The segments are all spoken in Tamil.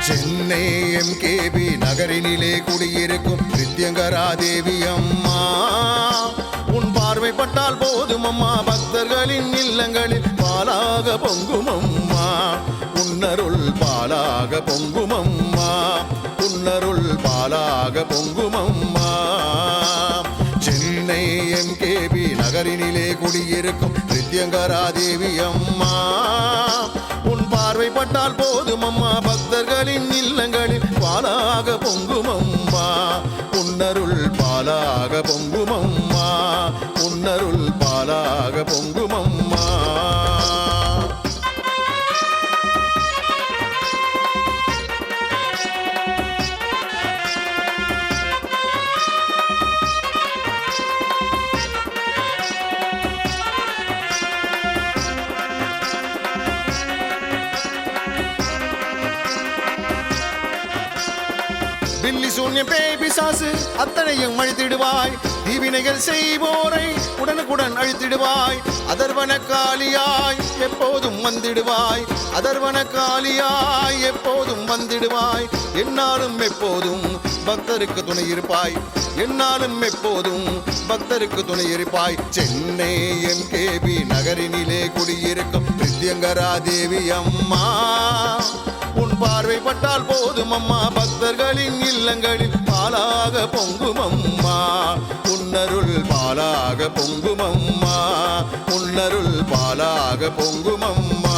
சென்னை எம்கேபி நகரினிலே குடியிருக்கும் பிரித்யங்கரா தேவி அம்மா, உன் பார்வைப்பட்டால் போதும் அம்மா, பக்தர்களின் இல்லங்களில் பாலாக பொங்கும் அம்மா, உன்னருள் பாலாக பொங்கும் அம்மா, உன்னருள் பாலாக பொங்கும் அம்மா. சென்னை எம்கேபி நகரினிலே குடியிருக்கும் பிரித்யங்கரா தேவி அம்மா, உன் பார்வைப்பட்டால் போதும் அம்மா, பக்தர்களின் இல்லங்களில் பாலாக பொங்கும் அம்மா, உன்னருள் பாலாக பொங்கும் அம்மா, உன்னருள் பாலாக பொங்கும் அம்மா. பில்லி சூன்யம் பேய் பிசாசு அத்தனையும் அழித்திடுவாய், தீவினைகள் செய்வோரை உடனுக்குடன் அழித்திடுவாய், அதர்வன காளியாய் எப்போதும் வந்திடுவாய், அதர்வன காளியாய் எப்போதும் வந்திடுவாய், என்னாலும் எப்போதும் பக்தருக்கு துணை இருப்பாய், என்னாலும் எப்போதும் பக்தருக்கு துணை இருப்பாய். சென்னை எம்கேபி நகரினிலே குடியிருக்கும் பிரித்யங்கரா தேவி அம்மா, உன் பார்வைப்பட்டால் போதும் அம்மா, பக்தர்களின் இல்லங்களில் பாலாக பொங்கும் அம்மா, உன்னருள் பாலாக பொங்கும் அம்மா, உன்னருள் பாலாக பொங்கும் அம்மா.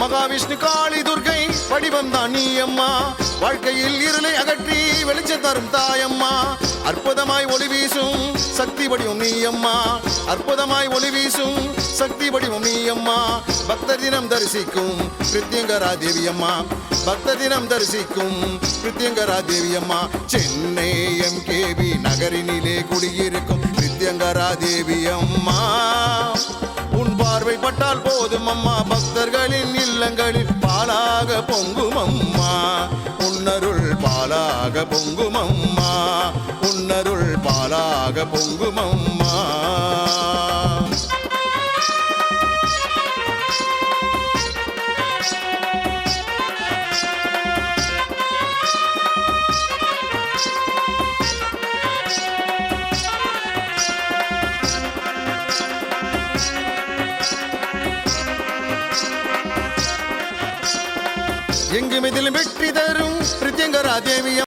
மகாவிஷ்ணு காளி துர்கை வடிவம் தான் நீ அம்மா, வாழ்க்கையில் இருளை அகற்றி வெளிச்சம் தரும் தாயம்மா, அற்புதமாய் ஒளி வீசும் சக்தி வடிவம் நீ அம்மா, அற்புதமாய் ஒளி வீசும் சக்தி வடிவம் நீ அம்மா, பக்தர் தினம் தரிசிக்கும் பிரித்யங்கரா தேவி அம்மா, பக்தர் தினம் தரிசிக்கும் பிரித்யங்கரா தேவி அம்மா. சென்னை எம்கேபி நகரினிலே குடியிருக்கும் பிரித்யங்கரா தேவி அம்மா, உன் பார்வைப்பட்டால் போதும் அம்மா, பக்தர்களின் இல்லங்களில் பாலாக பொங்கும் அம்மா, உன்னருள் பாலாக பொங்கும் அம்மா, உன்னருள் பாலாக பொங்கும் அம்மா. எங்கும் இதில் வெற்றி தரும் பிரித்யங்கரா தேவி